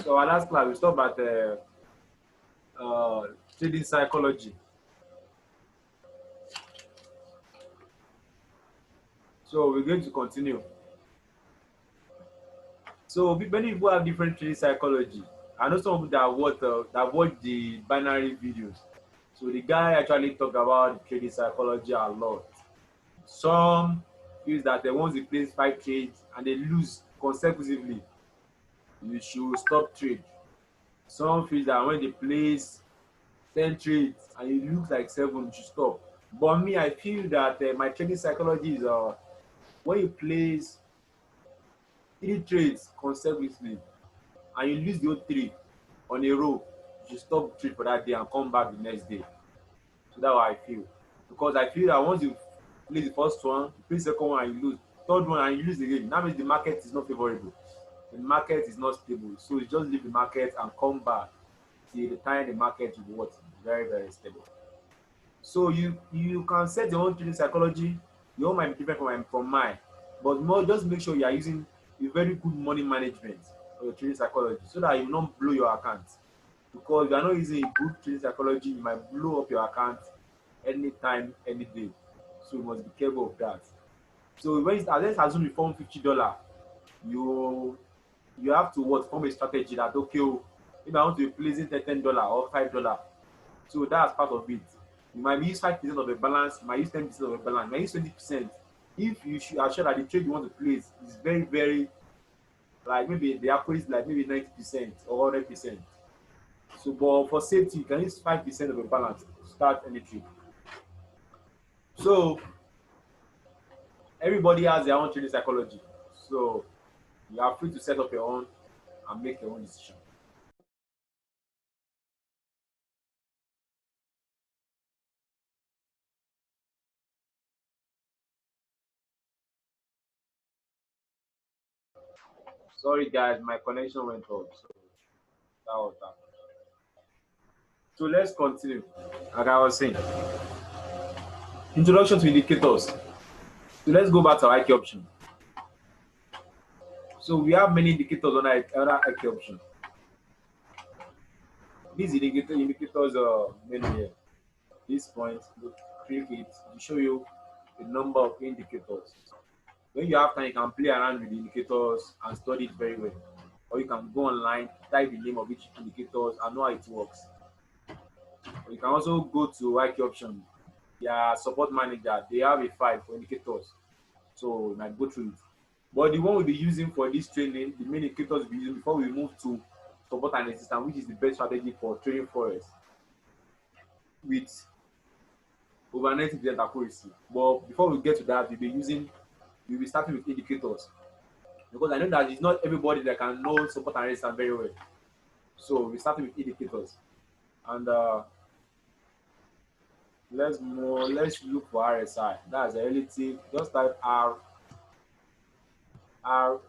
So our last class we stopped at trading psychology. So we're going to continue. So many people have different trading psychology. I know some people that watch the binary videos. So the guy actually talk about trading psychology a lot. Some feels that once they place 5 trades and they lose consecutively, you should stop trade. Some feel that when they place 10 trades and it looks like 7, you should stop. But me, I feel that my trading psychology is when you place 3 trades consecutively and you lose the whole 3 on a row, you should stop trade for that day and come back the next day. So that's how I feel. Because I feel that once you play the first one, you play the second one and you lose, third one and you lose again, that means the market is not favorable. The market is not stable. So you just leave the market and come back till the time the market will be what? Very, very stable. So you can set your own trading psychology. Your own might be different from mine, but more just make sure you are using a very good money management for your trading psychology so that you will not blow your account. Because if you are not using a good trading psychology, you might blow up your account anytime, any day. So you must be careful of that. So when let's assume you form $50, you you have to what form a strategy that okay, oh, if I want to be placing $10 or $5, so that's part of it. You might use 5% of a balance, you might use 10% of a balance, you might use 20%. If you should are sure that the trade you want to place is very, very like maybe the average is like maybe 90% or 100%. So but for safety, you can use 5% of a balance to start any trade. So everybody has their own trading psychology. So you are free to set up your own and make your own decision. Sorry guys, my connection went off. So that was that. So let's continue. Like I was saying, introduction to indicators. So let's go back to our IQ option. So we have many indicators on our other IQ option. These indicators are many here. This point, look, click it to show you the number of indicators. When you have time, you can play around with the indicators and study it very well. Or you can go online, type the name of each indicators and know how it works. Or you can also go to IQ option, their support manager. They have a file for indicators. So you might go through it. But the one we'll be using for this training, the main indicators we'll be using before we move to support and resistance, which is the best strategy for trading forex with over 90% accuracy. But before we get to that, we'll be starting with indicators. Because I know that it's not everybody that can know support and resistance very well. So we're starting with indicators. And let's look for RSI. That's a relative. Just type RSI.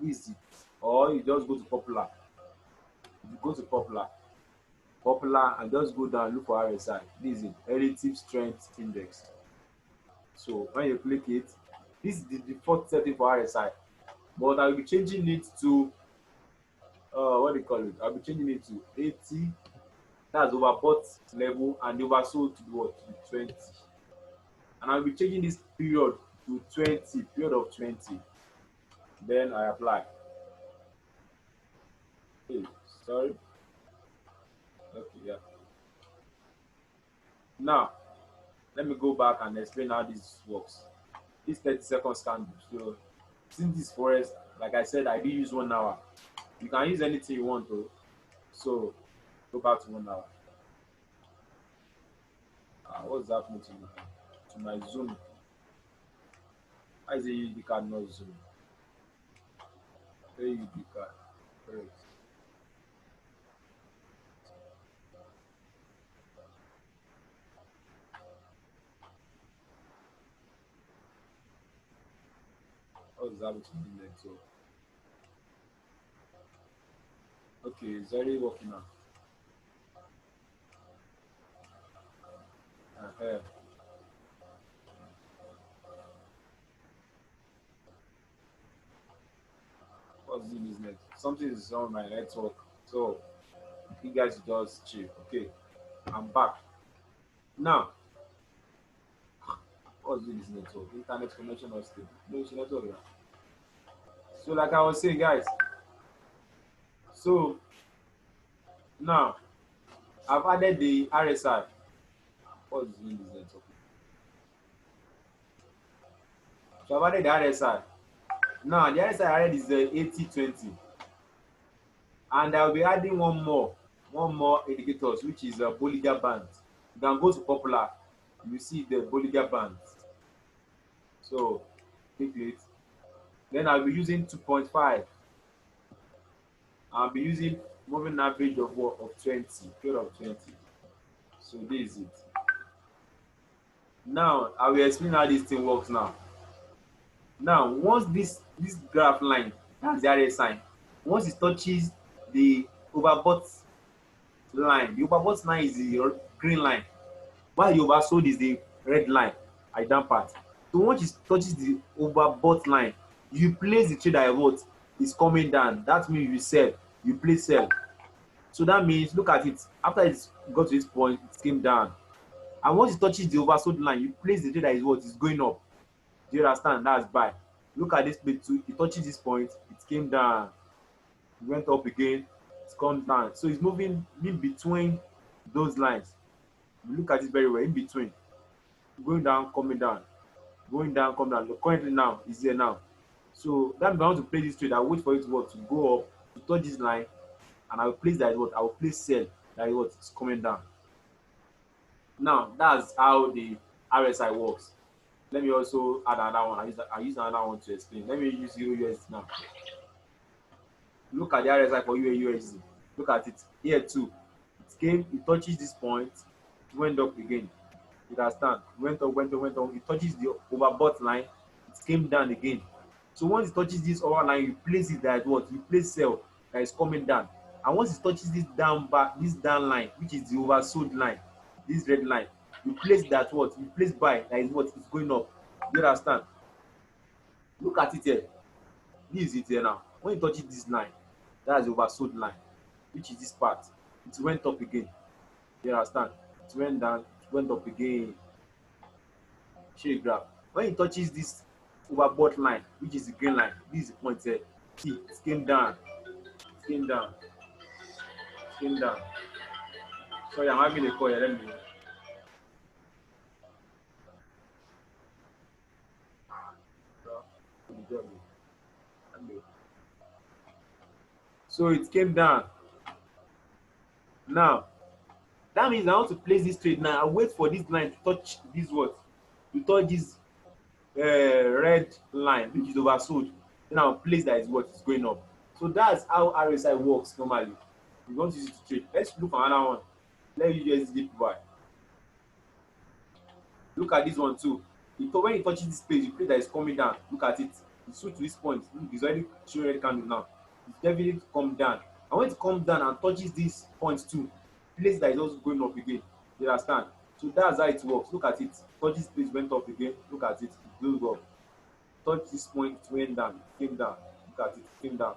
Who is it? Or you just go to popular. If you go to popular and just go down look for RSI. This is it, relative strength index. So when you click it, this is the default setting for RSI. But I'll be changing it to what do you call it? I'll be changing it to 80. That's overbought level and oversold to what? To 20. And I'll be changing this period to 20, period of 20. Then I apply. Hey, sorry. Okay, yeah. Now let me go back and explain how this works. This 30 seconds candle. So since this forest, like I said, I do use 1 hour. You can use anything you want to. So go back to 1 hour. What's happening to my zoom? Why is the UD card not zoom? Hey, UD card. Correct. What's happening to the network? Okay, it's already working now. Uh-huh. What's the business? Something is on my network. So you guys just chill. Okay, I'm back. Now, what's the business network? Internet connection or still? No, it's network. Yeah. So like I was saying, guys. So now I've added the RSI. What's the business network? So I've added the RSI. Now the RSI added is the 80-20, and I'll be adding one more indicators, which is a Bollinger Band. You can go to popular, you see the Bollinger Band. So click it. Then I'll be using 2.5. I'll be using moving average of what, of 20, period of 20. So this is it. Now I will explain how this thing works now. Now once this graph line, that's the RSI, once it touches the overbought line, the overbought line is the green line, while the oversold is the red line at the down part. So once it touches the overbought line, you place the trade at what is coming down. That means you sell, you place sell. So that means look at it, after it's got to this point, it came down. And once it touches the oversold line, you place the trade that is what is going up. Do you understand? That's buy. Look at this place too, it touches this point, it came down, it went up again, it's come down. So it's moving in between those lines. You look at it very well, in between, going down, coming down, going down, coming down. Currently now is here now. So that means I want to play this trade. I wait for it to what, to go up, to touch this line, and I will place that what, I will place sell that is what is coming down. Now that's how the RSI works. Let me also add another one. I use another one to explain. Let me use Euro USD now. Look at the RSI for USD. Look at it here too. It came, it touches this point, it went up again. You understand? Went up, went up, went up. It touches the overbought line, it came down again. So once it touches this over line, you place it that what? You place sell that is coming down. And once it touches this down back, this down line, which is the oversold line, this red line, you place that what? You place buy that is what is going up. You understand? Look at it here. This is it here now. When it touches this line, that's the oversold line, which is this part. It went up again. You understand? It went down, it went up again. Show you graph. When it touches this overbought line, which is the green line, this is the point here. See, it came down, it came down, it came down. Sorry, I'm having a call here. Let me. So it came down. Now, that means I want to place this trade now. I wait for this line to touch this what? To touch this red line, which is oversold. Then I'll place that is what is going up. So that's how RSI works normally. We want to use it to trade. Let's look at another one. Let me use this buy. Look at this one too. When it touches this page, the place that is coming down, look at it. It switch to this point. Look, it's already showing red candle now. It's definitely come down. And when it comes down and touches this point too, place that is also going up again. You understand? So that's how it works. Look at it. Touch this place, went up again. Look at it. It goes up. Touch this point, it went down. It came down. Look at it. It came down.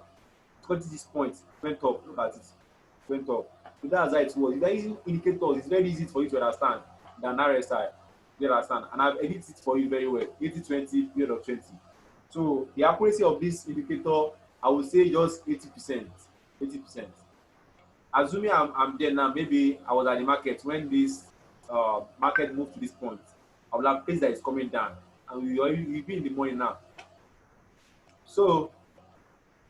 Touch this point, it went up. Look at it. It went up. So that's how it works. It's very easy indicators. It's very easy for you to understand than RSI. You understand? And I've edited it for you very well. 80-20, period of 20. So the accuracy of this indicator, I would say just 80%. 80%. Assuming I'm there now, maybe I was at the market when this market moved to this point, I will have place that is coming down, and we'll be in the morning now. So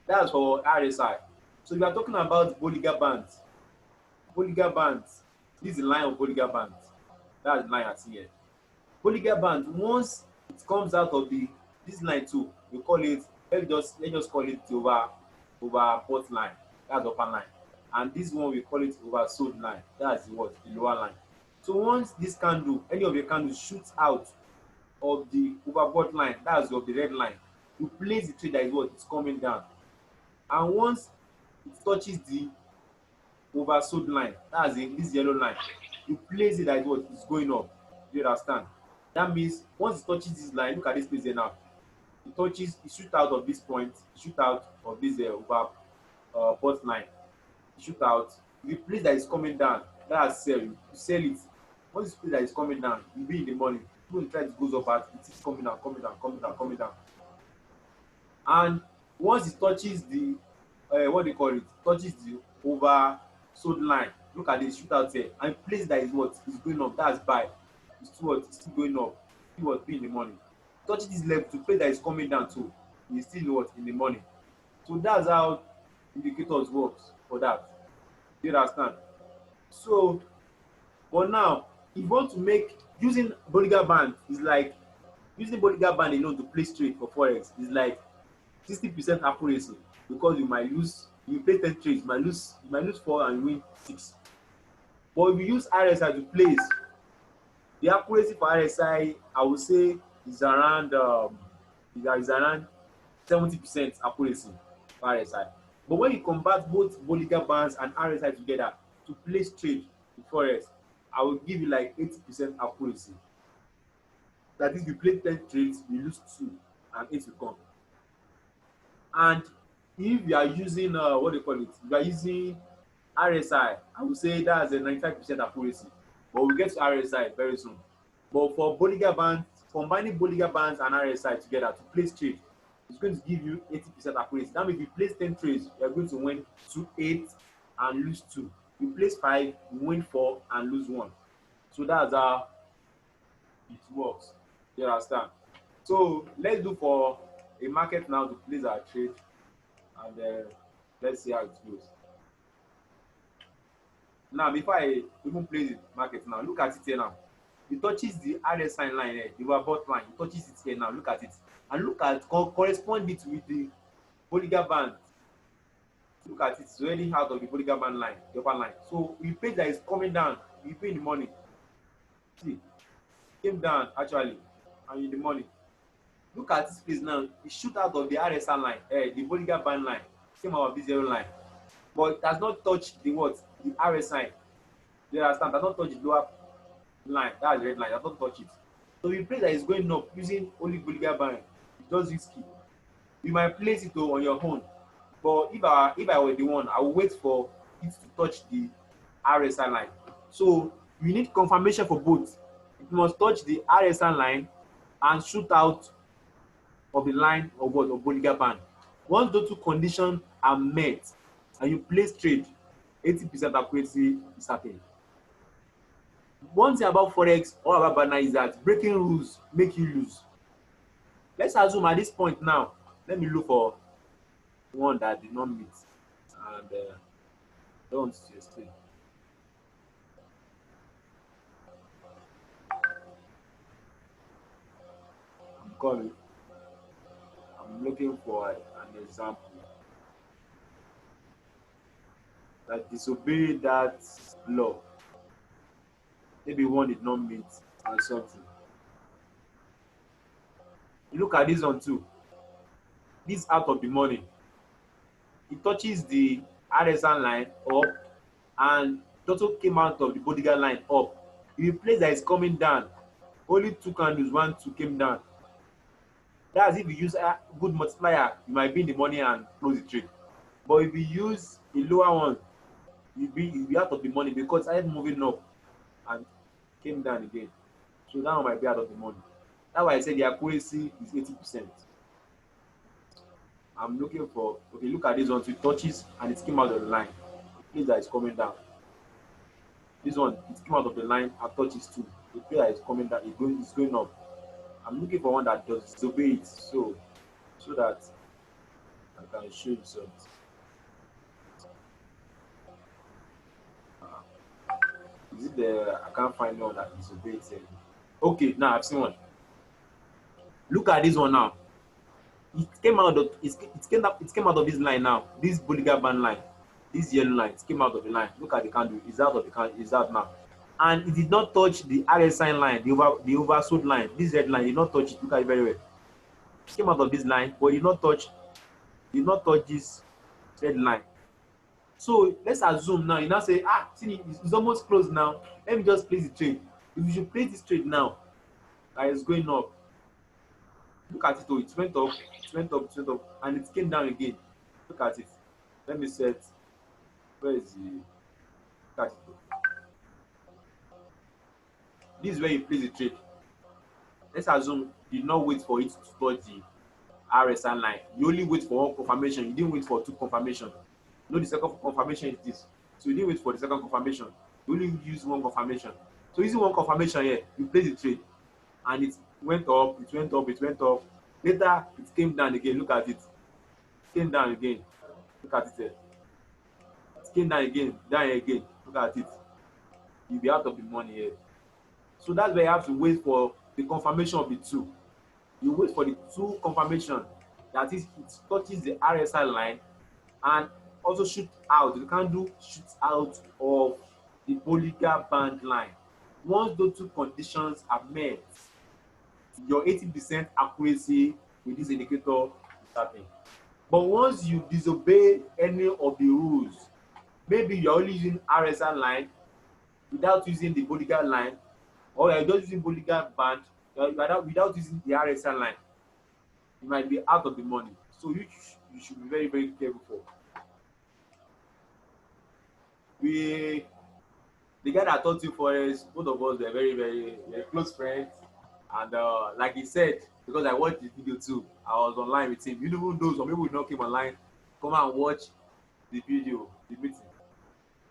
that's for RSI. So we are talking about Bollinger Bands. Bollinger Bands. This is the line of Bollinger Bands. That's the line I see here. Bollinger Band, once it comes out of this line too, we call it, let's just call it the overbought line. That's the upper line. And this one we call it oversold line. That's the what? The lower line. So once this candle, any of the candles shoots out of the overbought line, that's of the red line, you place the trade that is what? It's coming down. And once it touches the oversold line, that's this yellow line, you place it that is what? It's going up. Do you understand? That means once it touches this line, look at this place here now. It touches, it shoot out of this point, it shoot out of this over port line, it shoot out. The place that is coming down, that's sell, you sell it. Once this place that is coming down, you be in the money. Even try it goes up at it is coming down, coming down, coming down, coming down. And once it touches the what they call it, touches the over sold line, look at the shootout here, and place that is what is going up, that's buy. It's still what, it's still going up, still what, be in the money. Touches this level to place that is coming down too, is still what, in the money. So that's how indicators works for that. You understand? So but now, if you want to make using Bollinger Band is like using Bollinger Band alone to play straight for forex is like 60% accuracy, because you might lose, you play 10 trades, you might lose 4 and win 6. But if you use RSI to place, the accuracy for RSI I would say is around is around 70% accuracy for RSI. But when you convert both Bollinger Bands and RSI together to play straight in forex, I will give you like 80% accuracy. That is, you play 10 trades, you lose 2 and 8 will come. And if you are using what they call it, if you are using RSI, I would say that's a 95% accuracy. But we'll get to RSI very soon. But for Bollinger Bands, combining Bollinger Bands and RSI together to play straight, it's going to give you 80% accuracy. That means if you place 10 trades, you're going to win 2, 8 and lose 2. You place 5, you win 4 and lose 1. So that's how it works. You understand? So let's do for a market now to place our trade, and let's see how it goes. Now, before I even place the market now, look at it here now. It touches the RSI line here, the overbought line. It touches it here now. Look at it. And look at correspond it with the Bollinger Band. Look at it. It's already out of the Bollinger Band line, the upper line. So we pay that is coming down, you pay the money. See, came down actually, and in the money. Look at this place now. It shoot out of the RSI line, the Bollinger Band line, came out of this zero line. But it has not touched the what? The RSI. You understand? It has not touched the lower line. That's the red line. It has not touched it. So we place that is going up using only Bollinger Band. It's just risky. You might place it on your own. But if I were the one, I would wait for it to touch the RSI line. So you need confirmation for both. It must touch the RSI line and shoot out of the line of what, of Bollinger Band. Once those two conditions are met and you place trade, 80% accuracy is certain. One thing about forex or about banana is that breaking rules make you lose. Let's assume at this point now, let me look for one that did not meet and don't explain. I'm looking for an example that disobey that law. Maybe one did not meet or something. You look at this one too. This out of the money. It touches the RSI line up and it also came out of the Bollinger line up. If you place that is coming down, only 2 candles, 1, 2 came down. That's if you use a good multiplier, you might be in the money and close the trade. But if you use a lower one, you'll be out of the money because it started moving up and came down again. So that one might be out of the money. That's why I said the accuracy is 80%. I'm looking for, okay, look at this one. So it touches and it came out of the line. The place that is coming down. This one, it came out of the line and touches too. The place that is coming down, it's going up. I'm looking for one that does disobey it, so that I can show you something. Is it the, I can't find one that disobeys it. Okay, now I've seen one. Look at this one now. It came out of it came out of this line now. This Bollinger Band line, this yellow line, it came out of the line. Look at the candle. It's out of the candle. It's out now. And it did not touch the RSI line, the oversold line. This red line did not touch it. Look at it very well. It came out of this line, but it did not touch this red line. So let's assume now, you now say, see, it's almost closed now. Let me just place the trade. If you should place this trade now, that is going up. Look at it. Oh, it went up, it went up, it went up, and it came down again. Look at it. Let me set. Where is the? Look at it. This is where you place the trade. Let's assume you did not wait for it to touch the RSI line. You only wait for one confirmation. You didn't wait for two confirmation. You know the second confirmation is this. So you didn't wait for the second confirmation. You only use one confirmation. So using one confirmation here, you place the trade, and it went up, it went up, it went up. Later, it came down again. Look at it. It came down again. Look at it here. It came down again, down again. Look at it. You'll be out of the money here. So that's where you have to wait for the confirmation of the two. You wait for the two confirmation, that is, it touches the RSI line and also shoot out. The candle shoots out of the Bollinger Band line. Once those two conditions are met, your 80% accuracy with this indicator is happening. But once you disobey any of the rules, maybe you're only using RSI line without using the Bollinger line, or you're just using Bollinger Band without using the RSI line, you might be out of the money. So you should be very, very careful for. The guy that taught you Forex, both of us were very, very, very close friends. And like he said, because I watched the video too, I was online with him. You know, those some people not came online, come and watch the video, the meeting.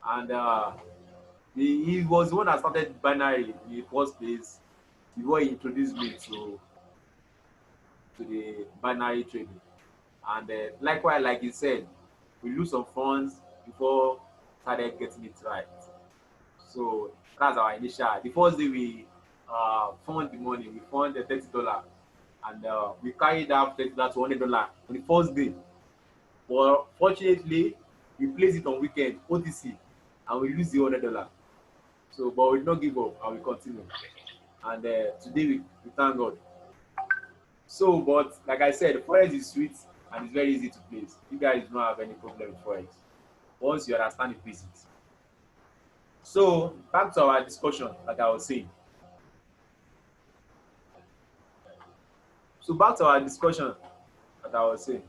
And he was the one that started binary in the first place before he introduced me to the binary trading. And likewise, like he said, we lose some funds before started getting it right. So that's our initial. The first day we found the money, we found the $30, and we carried that $30 to $100 on the first day. But fortunately, we placed it on weekend OTC, and we lose the $100. So, but we did not give up, and we continue. And today we thank God. So, but like I said, Forex is sweet and it's very easy to place. You guys don't have any problem with Forex once you understand the basics. So, back to our discussion, like I was saying. So, back to our discussion, like I was saying.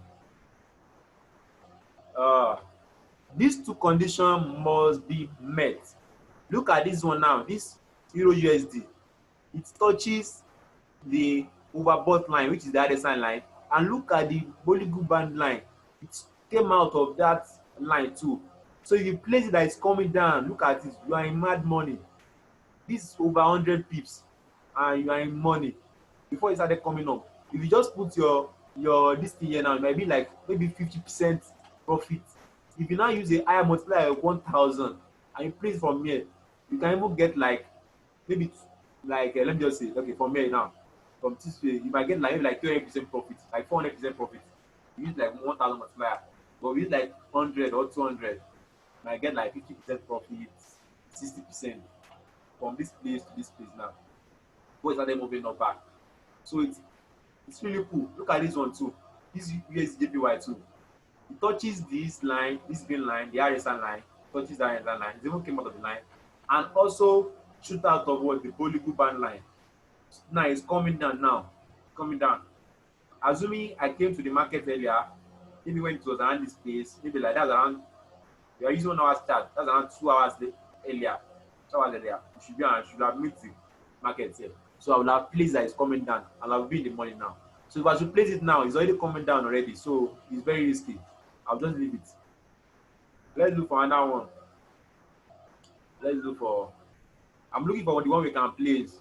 These two conditions must be met. Look at this one now. This Euro USD, it touches the overbought line, which is the RSI line, and look at the Bollinger Band line. It came out of that line too. So if you place it that is coming down, look at it, you are in mad money. This is over 100 pips and you are in money before it started coming up. If you just put your this thing here now, it might be like maybe 50% profit. If you now use a higher multiplier of 1,000 and you place from here, you can even get like maybe like let me just say, okay, from here now, from this way, you might get like maybe like 200% profit, like 400% profit. You use like 1,000 multiplier, but we use like 100 or 200, you might get like 50% profit, 60% from this place to this place now. Both are moving up back. So it's really cool. Look at this one too. This USJPY too. It touches this line, this green line, the RSI line, touches the RSI line. It even came out of the line, and also shoot out of what the Bollinger Band line. Now it's coming down now, coming down. Assuming I came to the market earlier, maybe when it was around this place, maybe like that's around, we are using 1 hour start, that's around 2 hours earlier. 2 hours earlier, should have made the market here. So I will have placed that it's coming down, and I'll be in the money now. So if I should place it now, it's already coming down already, so it's very risky. I'll just leave it. Let's look for another one. Let's look for, I'm looking for the one we can place.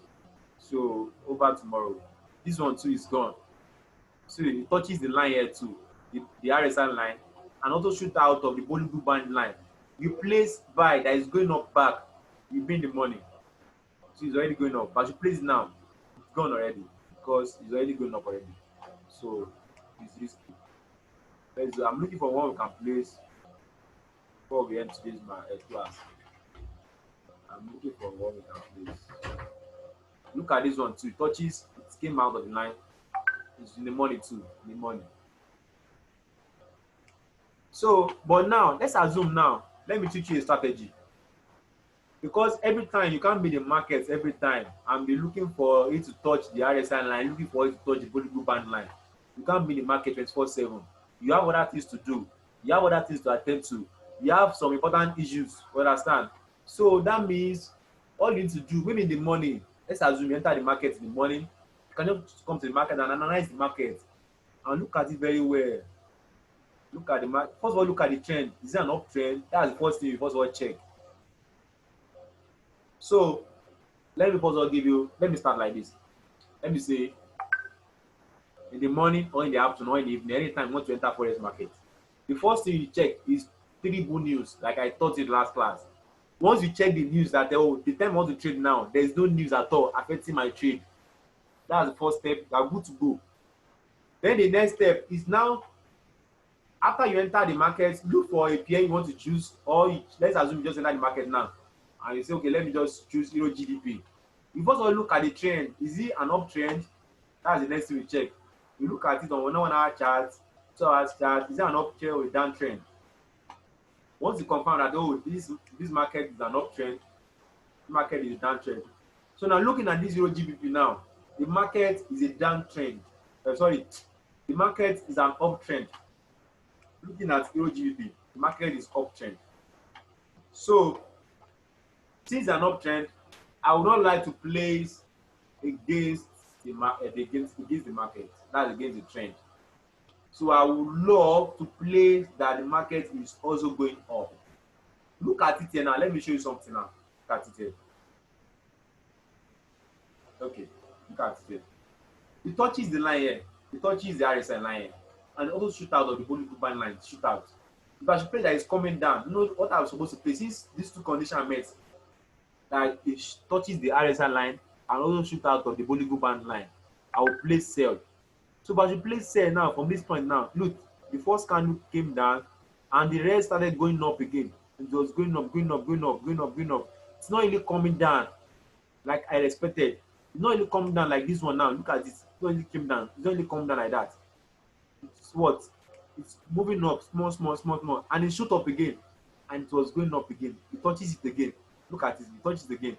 So over tomorrow. This one too is gone. So it touches the line here too, the RSI line, and also shoot out of the Bollinger Band line. You place buy that is going up back, you bring the money. So it's already going up. But you place it now, it's gone already because it's already going up already. So it's risky. I'm looking for one we can place before we end today's class. I'm looking for one we can place. Look at this one too. It touches, it came out of the line. It's in the money too. In the money. So, but now let's assume now. Let me teach you a strategy. because every time you can't be the market every time and be looking for it to touch the RSI line, looking for it to touch the Bollywood band line. You can't be in the market 24/7. You have other things to do. You have other things to attend to. You have some important issues. You understand? So that means all you need to do, maybe in the morning, let's assume you enter the market in the morning, you can just come to the market and analyze the market and look at it very well. Look at the market. First of all, look at the trend. Is it an uptrend? That's the first thing you first of all check. So let me first of all give you, let me start like this. Let me say in the morning or in the afternoon or in the evening, anytime you want to enter forex market, the first thing you check is terrible news, like I taught you last class. Once you check the news that oh, the time I want to trade now, there is no news at all affecting my trade. That's the first step. You are good to go. Then the next step is now after you enter the market, look for a pair you want to choose, or you, let's assume you just enter the market now and you say okay, let me just choose euro GDP. You first of all look at the trend. Is it an uptrend? That's the next thing we check. You look at it on 1 hour chart, 2 hours chart. Is it an uptrend or a downtrend? Once you confirm that oh, this market is an uptrend, the market is a downtrend. So now looking at this euro GBP now, the market is a downtrend. Sorry, the market is an uptrend. Looking at euro GBP, the market is uptrend. So since an uptrend, I would not like to place against the market, against the market. That's against the trend. So I would love to place that the market is also going up. Look at it here now. Let me show you something now. Look at it here. Okay, look at it here. It touches the line here. It touches the RSI line here. And it also shoot out of the Bollywood band line. Shoot out. If I should place that it's coming down, you know what I'm supposed to place? Since these two conditions are met, that it touches the RSI line and also shoot out of the Bollywood band line, I will place sell. So if I should place sell now from this point now, look, the first candle came down and the rest started going up again. It was going up, going up, going up, going up, going up. It's not really coming down like I expected. It's not really coming down like this one now. Look at this. It not really came down. It's not really coming down like that. It's what? It's moving up, small, small, small, small, and it shoot up again, and it was going up again. It touches it again. Look at it. It touches it again.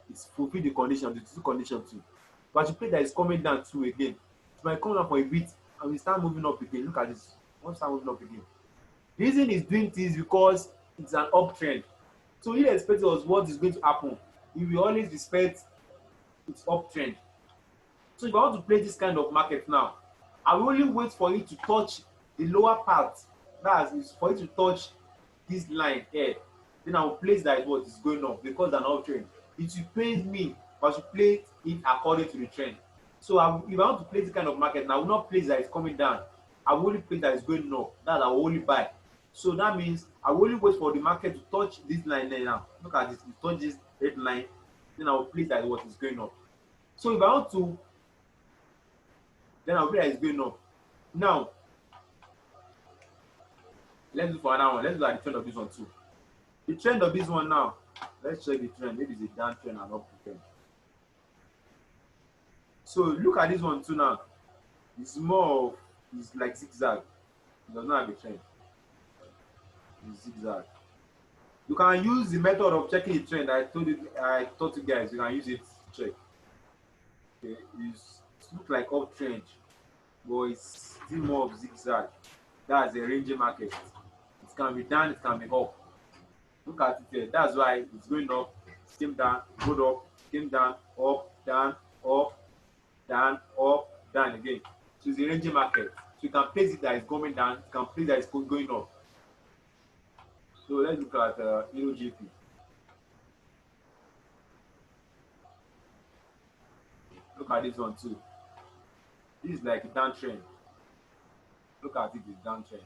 It's fulfilled the condition, the two condition too. But you play that it's coming down too again. It might come down for a bit, and we start moving up again. Look at this. Once start moving up again. The reason it's doing this because it's an uptrend. So irrespective of what is going to happen, you will always respect its uptrend. So if I want to play this kind of market now, I will only wait for it to touch the lower part. That is for it to touch this line here. Then I will place that what is going up because an uptrend. It will pay me, but I should play it according to the trend. So if I want to place this kind of market, now I will not place that it's coming down. I will only place that it's going up. That I will only buy. So that means I will only wait for the market to touch this line there now. Look at this, it touches this red line, then I will place that what is going up. So if I want to, then I will place that it's going up. Now, let's do for another one. Let's look at the trend of this one too. The trend of this one now, let's check the trend. Maybe it's a down trend and up trend. So look at this one too now. It's more of, it's like zigzag. It does not have a trend. It's zigzag. You can use the method of checking the trend. I taught you guys. You can use it to check. Okay, it looks like uptrend, but it's still more of zigzag. That's a ranging market. It can be down, it can be up. Look at it here. That's why it's going up, came down, go up, came down, up, down, up, down, up, down again. So it's a ranging market. So you can place it that is coming down, you can place that is going up. So let's look at Euro GP. Look at this one too. This is like a downtrend. Look at it, it's downtrend.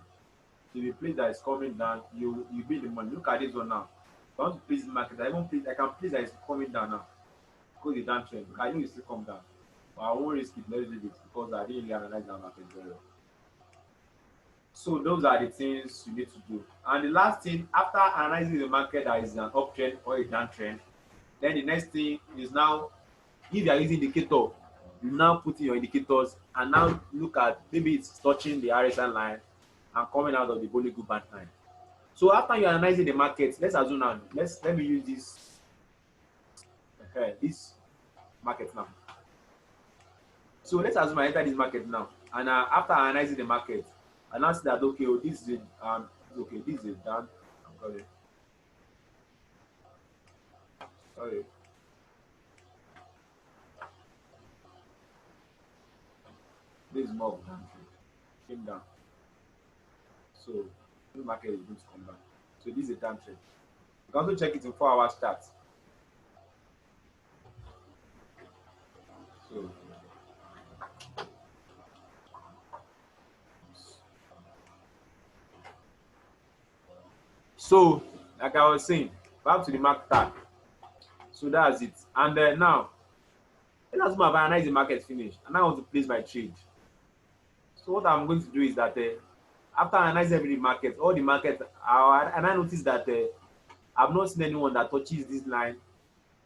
So if you place that is coming down, you build the money. Look at this one now. If I want to place the market, I can place that is coming down now. Because it's downtrend. I know it still come down. But I won't risk it, let's leave it because I didn't really analyze that market very well. So those are the things you need to do. And the last thing, after analyzing the market that is an uptrend or a downtrend, then the next thing is now, if you are using indicator, you now put in your indicators and now look at maybe it's touching the RSI line and coming out of the Bollywood band line. So after you're analyzing the market, let's assume now, let me use this this market now. So let's assume I enter this market now, and after analyzing the market, I now see that okay, oh, this is okay, this is down. I'm sorry, this is more of down trade, came down. So the market is going to come back. So this is a down trade. You can also check it in 4 hours chart. So so like I was saying, back to the market tag. So that's it. And now let's assume I've analyzed the market finish, and I want to place my trade. So what I'm going to do is that after analyzing every market, all the market, and I noticed that I've not seen anyone that touches this line,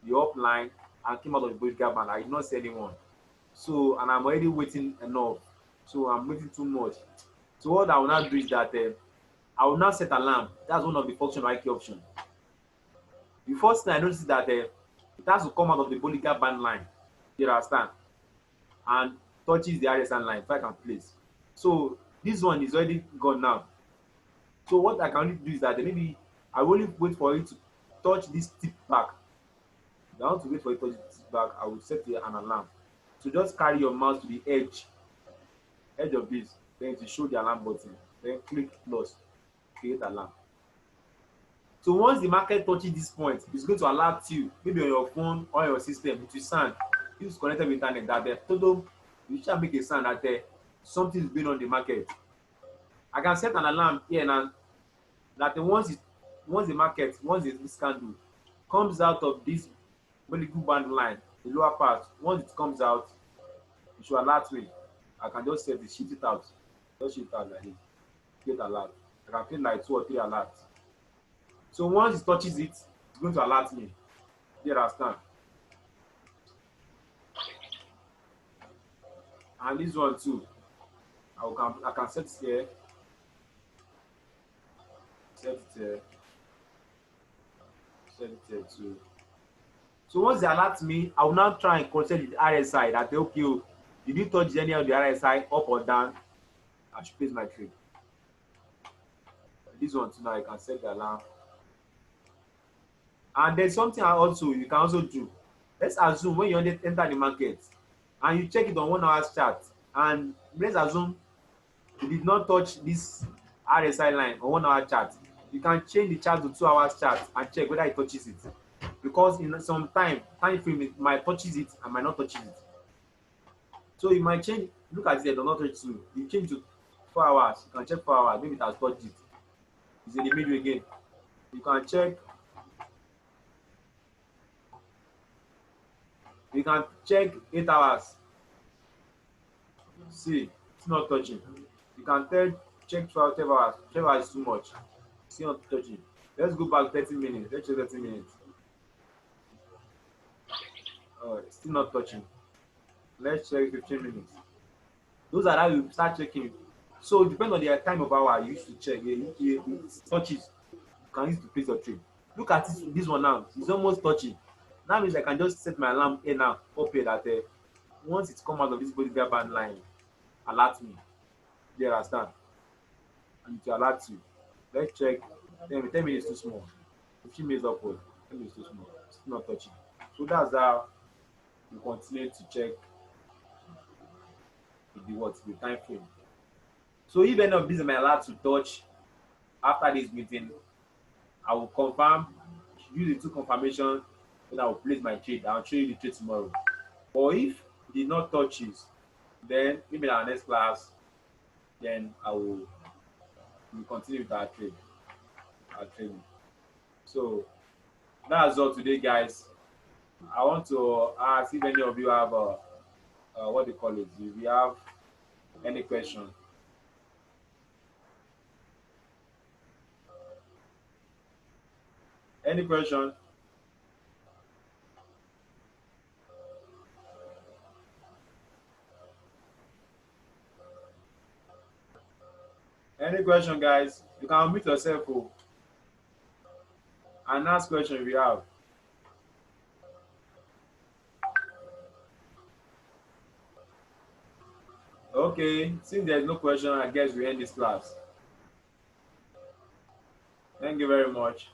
the up line, and came out of the bullish gap band. I did not see anyone. So, and I'm already waiting enough. So I'm waiting too much. So what I will now do is that I will now set alarm. That's one of the function IQ option. The first thing I noticed is that it has to come out of the bullish gap band line. You understand? And touches the RSI line if I can place. So this one is already gone now. So what I can only do is that maybe I will only wait for it to touch this tip back. If I want to wait for it to touch this back, I will set an alarm. So just carry your mouse to the edge of this, then to show the alarm button, then click plus, create alarm. So once the market touches this point, it's going to alert you, maybe on your phone or your system, it will sound. If it's connected with internet, that the total, you shall make a sound that something is going on in the market. I can set an alarm here now that once the market, once this candle comes out of this vertical band line, the lower part, once it comes out, it should alert me. I can just set it, shift it out, just shift it out like this, get alert. I can create like 2 or 3 alerts. So once it touches it, it's going to alert me. You understand? And this one too, I can set it here, set it here, set it here too. So once they alert me, I will now try and consider the RSI that okay, oh, did you touch any of the RSI up or down? I should place my trade. This one too now I can set the alarm. And there's something you can also do. Let's assume when you enter the market and you check it on 1 hour chart, and let's assume you did not touch this RSI line on 1 hour chart. You can change the chart to 2 hours chart and check whether it touches it. Because in some time frame it might touches it and might not touches it. So you might change, look at it, it does not touch you. You change to 4 hours, you can check 4 hours, maybe it has touched it. It's in the middle again. You can check. You can check 8 hours. See, it's not touching. You can check 12 hours. 12 hours is too much. It's not touching. Let's go back 30 minutes. Let's check 30 minutes. It's still not touching. Let's check 15 minutes. Those are how you start checking. So depending on the time of hour you used to check. It touches. You can use to place your trade. Look at this one now. It's almost touching. That means I can just set my alarm here now, up here that once it come out of this body band line, alert me. Do you understand? And it will alert you. Let's check. 10 minutes too small. 15 minutes upward. 10 minutes too small. Still not touching. So that's how you continue to check the time frame. So if any of these are my alert to touch after this meeting, I will confirm, use the two confirmation, then I will place my trade. I'll show you the trade tomorrow. Or if it did not touch it, then maybe in our next class, then we'll continue with our training. So that's all today, guys. I want to ask if any of you have what do you call it? If you have any question. Any question? Any question, guys? You can unmute yourself and ask question if you have. Okay, since there's no question, I guess we end this class. Thank you very much.